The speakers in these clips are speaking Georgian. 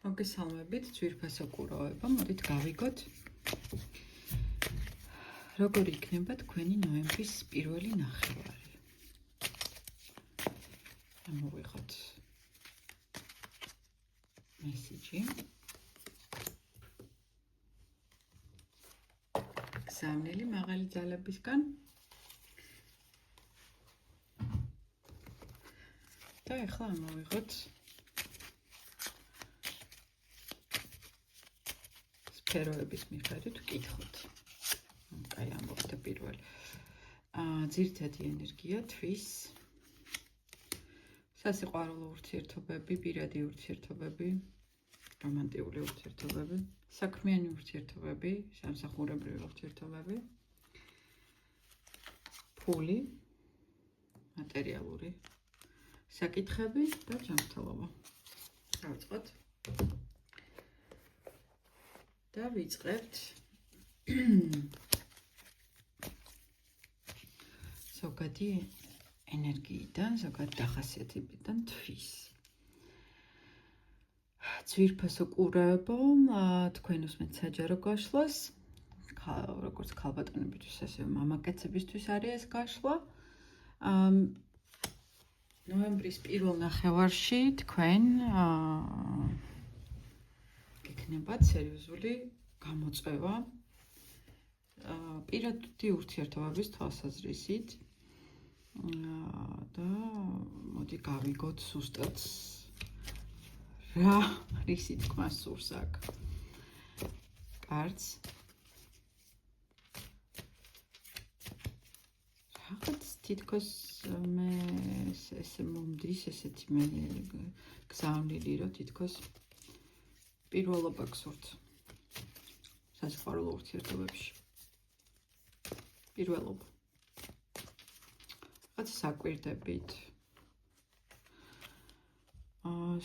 მოგესალმებით, ძვირფასო კურაოება, მოდით გავიგოთ როგორი იქნება თქვენი ნოემბრის პირველი ნახევარი. მოვიღოთ მესიჯი. გზავნილი მაღალი ძალებისგან. და ახლა მოვიღოთ სფეროების მიხედვით ვკითხოთ. კაი, ამბობთ პირველი. ძირითადი ენერგია თვის სასიყვარულო ურთიერთობები, პირადი ურთიერთობები, რომანტიკული ურთიერთობები, საქმიანი ურთიერთობები, სამსახურებრივი ურთიერთობები, ფული, მატერიალური საკითხები და ჯანმრთელობა. დავიწყოთ. და ვიწყებთ ზოგადი ენერგიიდან, ზოგადი დახასიათებიდან თვის. ძვირფასო კურაოება თქვენ უსმენთ საჯარო გაშლას, როგორც ქალბატონებისთვის, ასევე მამაკაცებისთვის არის ეს გაშლა. ნოემბრის პირველ ნახევარში თქვენ გექნებათ სერიოზული გამოწვევა პირადი ურთიერთობების თვალსაზრისით და მოდი გავიგოთ ზუსტად რა რისი თქმა სურს აქ. კარც რაღაც თითქოს მე ესე მომდის ესეთი მე გზავნილი რომ თითქოს პირველობა გსურთ სასიყვარულო ურთიერთობებში. პირველობა. რაც საკვირდებით.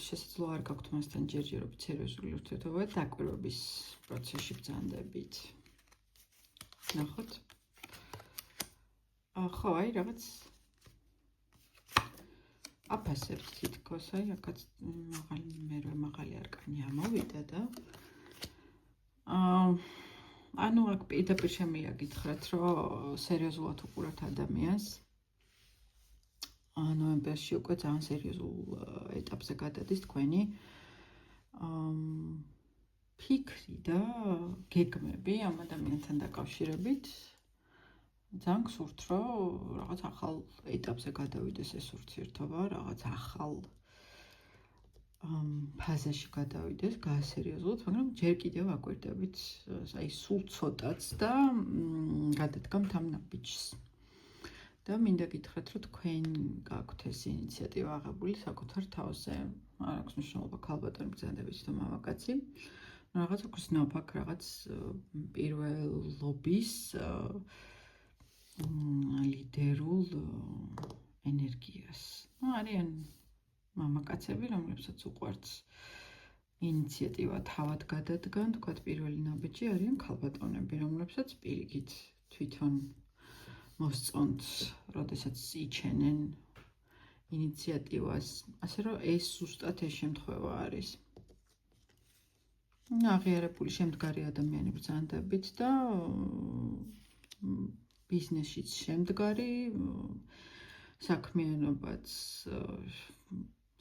შესაძლოა არ გაქვთ მასთან ჯერჯერობით სერიოზული ურთიერთობა, დაკვირვების პროცესში ბრძანდებით. ნახოთ. ხო, აი რაღაც აფასებთ თითქოს, აი აქაც მაღალი არკანი ამოვიდა და ანუ აქ პირდაპირ შემიძლია გითხრათ, რომ სერიოზულად უყურებთ ადამიანს. ნოემბერში უკვე ძალიან სერიოზულ ეტაპზე გადადის თქვენი ფიქრი და გეგმები ამ ადამიანთან დაკავშირებით. ძალიან გსურთ, რომ რაღაც ახალ ეტაპზე გადავიდეს ეს ურთიერთობა, რაღაც ახალ ფაზაში გადავიდეს, გაასერიოზულოთ, მაგრამ ჯერ კიდევ აკვირდებით, აი სულ ცოტაც და გადადგამთ ამ ნაბიჯს. და მინდა გითხრათ, რომ თქვენ გაქვთ ეს ინიციატივა აღებული საკუთარ თავზე. არ აქვს მნიშვნელობა ქალბატონი ბრძანდებით თუ მამაკაცი. რაღაც გრძნობ აქ რაღაც პირველობის ლიდერულ ენერგიას. არიან მამაკაცები, რომლებსაც უყვართ ინიციატივა თავად გადადგან, თქვათ პირველი ნაბიჯი, არიან ქალბატონები, რომლებსაც პირიქით თვითონ მოსწონთ, როდესაც იჩენენ ინიციატივას, ასე რომ ეს ზუსტად ეს შემთხვევა არის. აღიარებული შემდგარი ადამიანი ბრძანდებით და ბიზნესშიც შემდგარი, საქმიანობაც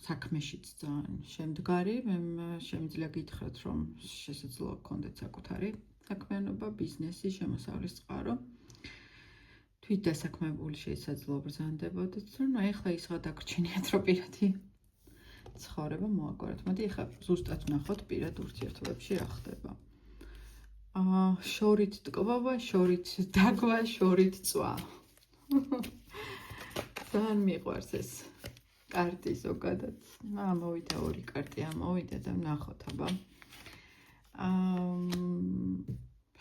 საქმეშიც ძალიან შემდგარი. მე შემიძლია გითხრათ, რომ შესაძლოა გქონდეთ საკუთარი საქმიანობა, ბიზნესი, შემოსავლის წყარო. თვით დასაქმებული შესაძლოა ბრძანდებოდეთ, რომ ეხლა ის რა დაგრჩენიათ, რომ პირადი ცხოვრება მოაგვარეთ. მოდი ეხლა ზუსტად ვნახოთ პირად ურთიერთობებში რა ხდება. შორით ტკბობა, შორით დაგვა, შორით წვა. ძალიან მიყვარს ეს კარტი ზოგადად. ამოვიდა ორი კარტი ამოვიდა და ვნახოთ აბა.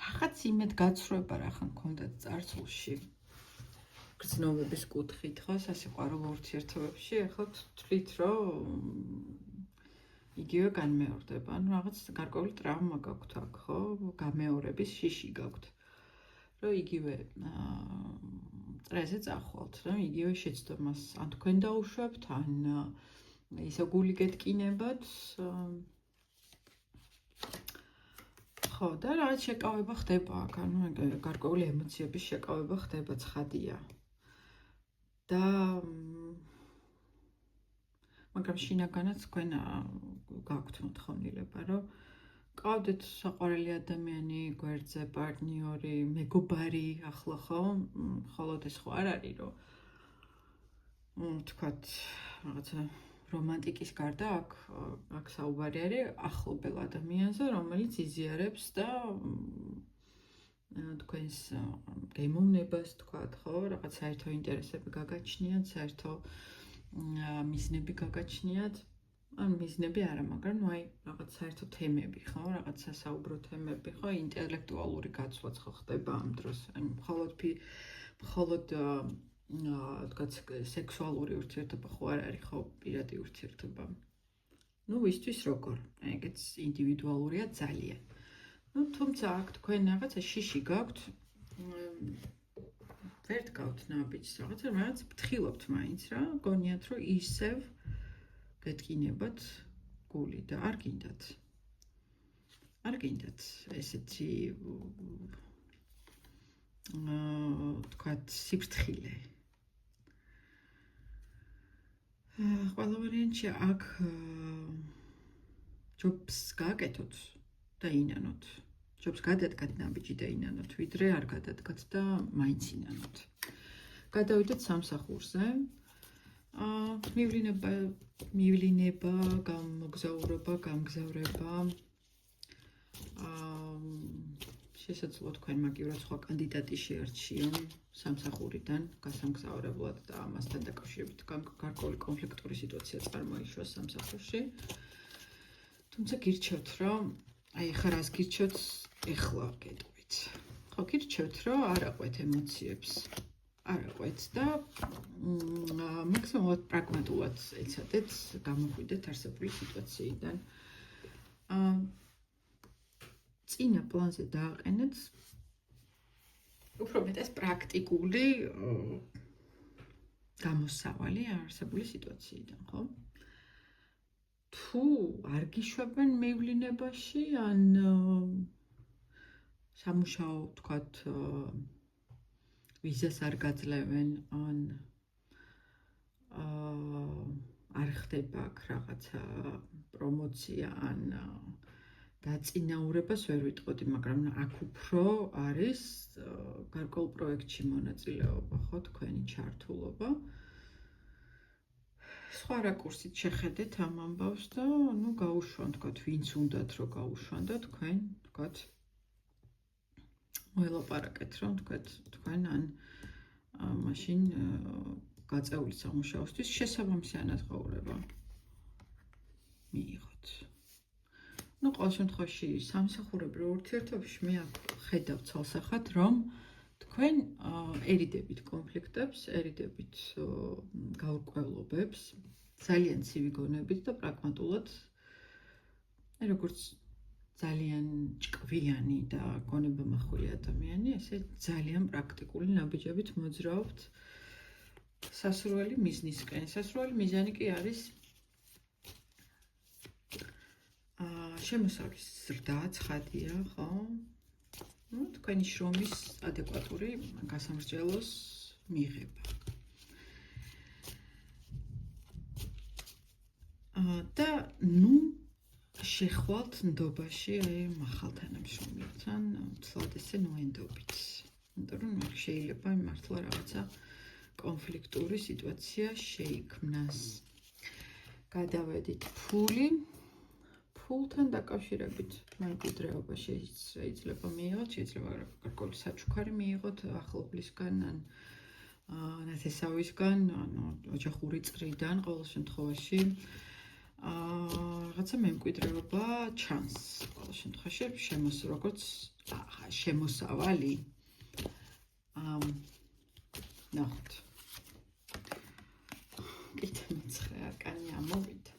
რაღაც იმედ გაცხრება რახან გქონდათ წარსულში. გრძნობების კუთხით ხო, სასიყვარულო ურთიერთობებში, ახლა ვთვლით, რომ იგივე განმეორდება. ანუ რაღაც გარკვეული ტრავმა გაქვთ აქ, ხო? გამეორების შიში გაქვთ. რომ იგივე წრეზე წახვალთ, რომ იგივე შეცდომას ან თქვენ დაუშვებთ, ან ისე გული გეტკინებათ. ხო, და რაღაც შეკავება ხდება აქ, ანუ გარკვეული ემოციების შეკავება ხდება, ცხადია. და მაგრამ შინაგანაც თქვენ გაქვთ მოთხოვნილება, რომ გყავდეთ საყვარელი ადამიანი, გვერდზე პარტნიორი, მეგობარი, ახლა ხო? მხოლოდ ეს ხო არ არის, რომ თქვათ რაღაცა რომანტიკის გარდა აქ საუბარი არის ახლობელ ადამიანზე, რომელიც იზიარებს და თქვენს გემოვნებას, თქვათ, ხო, რაღაც საერთო ინტერესები გაგაჩნიათ, საერთო მიზნები გაგაჩნიათ. ან მიზნები არა, მაგრამ ნუ აი რაღაც საერთო თემები, ხო, რაღაც სასაუბრო თემები, ხო, ინტელექტუალური გაცვლაც ხო ხდება ამ დროს. აი მხოლოდ თქვათ სექსუალური ურთიერთობა ხო არ არის, ხო, პირადი ურთიერთობა. ნუ ვისთვის როგორ? ეგეც ინდივიდუალურია ძალიან. ნუ თუმცა აქ თქვენ რაღაცა შიში გაქვთ, ვერ დგავთ ნაბიჯს, რაღაც ფთხილობთ მაინც რა, გონიათ რომ ისევ გეტკინებათ გული და არ გინდათ ესეთი თქვათ სიფრთხილე. ყველა ვარიანტში აქ ჯობს გააკეთოთ და ინანოთ. ჯობს გადადგათ ნაბიჯი და ინანოთ, ვიდრე არ გადადგათ და მაინც ინანოთ. გადავიდეთ სამსახურზე. მივლინება, გამგზავრება. შესაძლოა თქვენ მაგივრად სხვა კანდიდატი შეარჩიონ სამსახურიდან გასამგზავრებლად და ამასთან დაკავშირებით გარკვეული კონფლიქტური სიტუაცია წარმოიშვა სამსახურში. თუმცა გირჩევთ, რომ აი ხა რას გირჩევთ, ეხლა გეტყვით. ხო, გირჩევთ, რომ არ აყვეთ ემოციებს. არ აყვეთ და მაქსიმალურად პრაგმატულად ეცადეთ გამოხვიდეთ არსებული სიტუაციიდან. წინა პლანზე დააყენეთ უფრო მეტად პრაქტიკული გამოსავალი არსებული სიტუაციიდან, ხო? თუ არ გიშვებენ მივლინებაში, ან სამუშაო, თქვათ, ვიზას არ გაძლევენ, ან არ ხდება აქ რაღაცა პრომოცია, ან დაწინაურებას ვერ ვიტყოდი, მაგრამ აქ უფრო არის გარკვეულ პროექტში მონაწილეობა, ხო, თქვენი ჩართულობა. სხვა რაკურსით შეხედეთ ამ ამბავს და ნუ გაუშვან, თქვათ, ვინც უნდათ რომ გაუშვან და თქვენ, თქვათ, მოელაპარაკეთ, რომ თქვენ ან მაშინ გაწეული სამუშაოსთვის შესაბამისი ანაზღაურება მიიღოთ. ნუ ყოველ შემთხვევაში სამსახურებრივ ურთიერთობებში მე აქ ხედავ ცალსახად, რომ თქვენ ერიდებით კონფლიქტებს, ერიდებით გაურკვევლობებს, ძალიან ცივი გონებით და პრაგმატულად, როგორც ძალიან ჭკვიანი და გონებამახვილი ადამიანი, ესე ძალიან პრაქტიკული ნაბიჯებით მოძრაობთ სასურველი მიზნისკენ. სასურველი მიზანი კი არის შემოსავლის ზრდა, ცხადია, ხო? ნუ თქვენი შრომის ადეკვატური გასამრჯელოს მიღება. და ნუ შეხვალთ ნდობაში მახალ თანამშრომლებთან, ცლად ესე ნოენდობით. იმიტომ რომ შეიძლება მართლა რაღაცა კონფლიქტური სიტუაცია შეიქმნას. გადავედით ფულთან დაკავშირებით მემკვიდრეობა შეიძლება მიიღოთ, შეიძლება გარკვეული საჩუქარი მიიღოთ ახლობლისგან, ან ნათესავისგან, ანუ ოჯახური წრიდან ყოველ შემთხვევაში. რაღაცა მემკვიდრეობა ჩანს ყოველ შემთხვევაში, როგორც შემოსავალი. ნახოთ. კიდე მეცხრე არკანი ამოვიდა.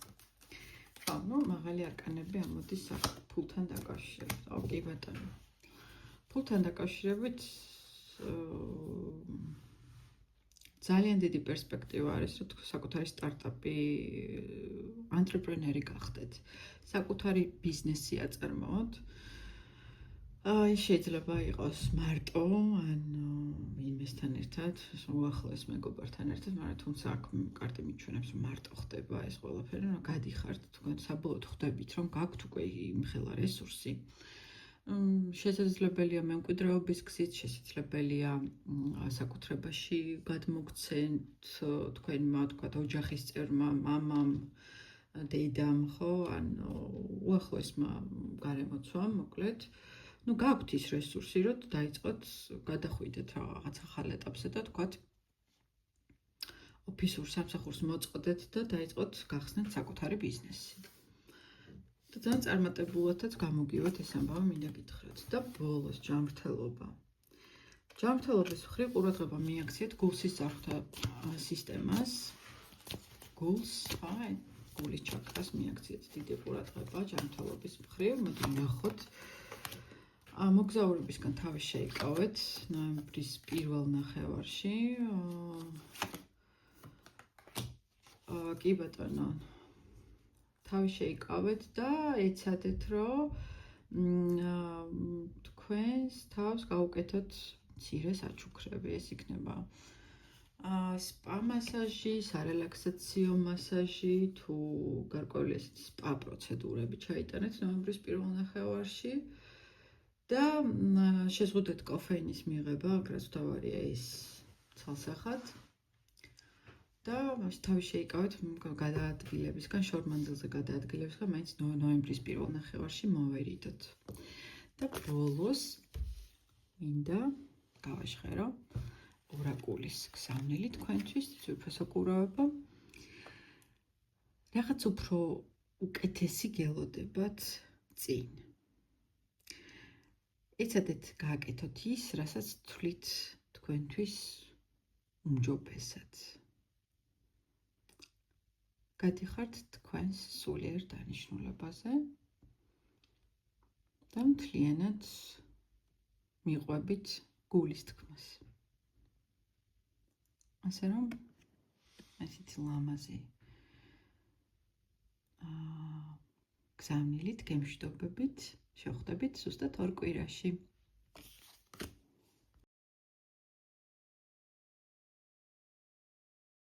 ხო, ნუ მაღალი არკანები ამოდის ფულთან დაკავშირებით. კი ბატონო. ფულთან დაკავშირებით ძალიან დიდი პერსპექტივა არის, რომ საკუთარი სტარტაპი ანტრეპრენერი გახდეთ, საკუთარი ბიზნესი აწარმოოთ. შეიძლება იყოს მარტო, ან ვინმესთან ერთად, უახლოეს მეგობართან ერთად, მაგრამ თუმცა აქ კარტი მიჩვენებს მარტო ხდება ეს ყველაფერი, რომ გადიხართ, თქვენ საბოლოოდ ხვდებით, რომ გაქვთ უკვე იმხელა რესურსი. შესაძლებელია მემკვიდრეობის გზით, შესაძლებელია საკუთრებაში გადმოგცემთ თქვენმა, თქვათ, ოჯახის წევრმა, მამამ, დედამ, ხო, ან უახლოესმა გარემოცვამ, მოკლედ. გაქვთ ის რესურსი, რომ დაიწყოთ გადახვიდეთ რაღაც ახალ ეტაპზე და თქვათ ოფისურ სამსახურს მოწყდეთ და დაიწყოთ გახსნათ საკუთარი ბიზნესი. და ძალიან წარმატებულადაც გამოგივათ ეს ამბავი მინდა გითხრათ. და ბოლოს ჯანმრთელობა. ჯანმრთელობის მხრივ ყურადღება მიაქციეთ გულსის წარხვთა სისტემას. გულს, აი, გულის ჩაკრას მიაქციეთ დიდი ყურადღება ჯანმრთელობის მხრივ, მოდი ნახოთ. მოგზაურებისგან თავის შეიკავეთ ნოემბრის პირველ ნახევარში. კი ბატონო. თავის შეიკავეთ და ეცადეთ, რომ თქვენს თავს გაუკეთოთ მცირე საჩუქრები, ეს იქნება სპა მასაჟი, სარელაქსაციო მასაჟი, თუ გარკვეული სპა პროცედურები ჩაიტანეთ ნოემბრის პირველ ნახევარში. და შეზღუდეთ კოფეინის მიღება, რაც თავარია ის ცალსახად. და თავის შეიკავეთ გადაადგილებისგან, შორ მანძილზე გადაადგილებისგან, მაინც ნოემბრის პირველ ნახევარში მოვერიდოთ. და ბოლოს მინდა გავაშხერო ორაკულის გზავნილი თქვენთვის, უფროსო კურავება. რაღაც უფრო უკეთესი გელოდებათ წინ. ეცადეთ გააკეთოთ ის, რასაც თვლით თქვენთვის უმჯობესად. გადიხართ თქვენს სულიერ დანიშნულებაზე და მთლიანად მიყვებით გულის თქმას. ასე რომ ესეთი ლამაზი გზავნილით გემშვიდობებით შევხვდებით ზუსტად 2 კვირაში.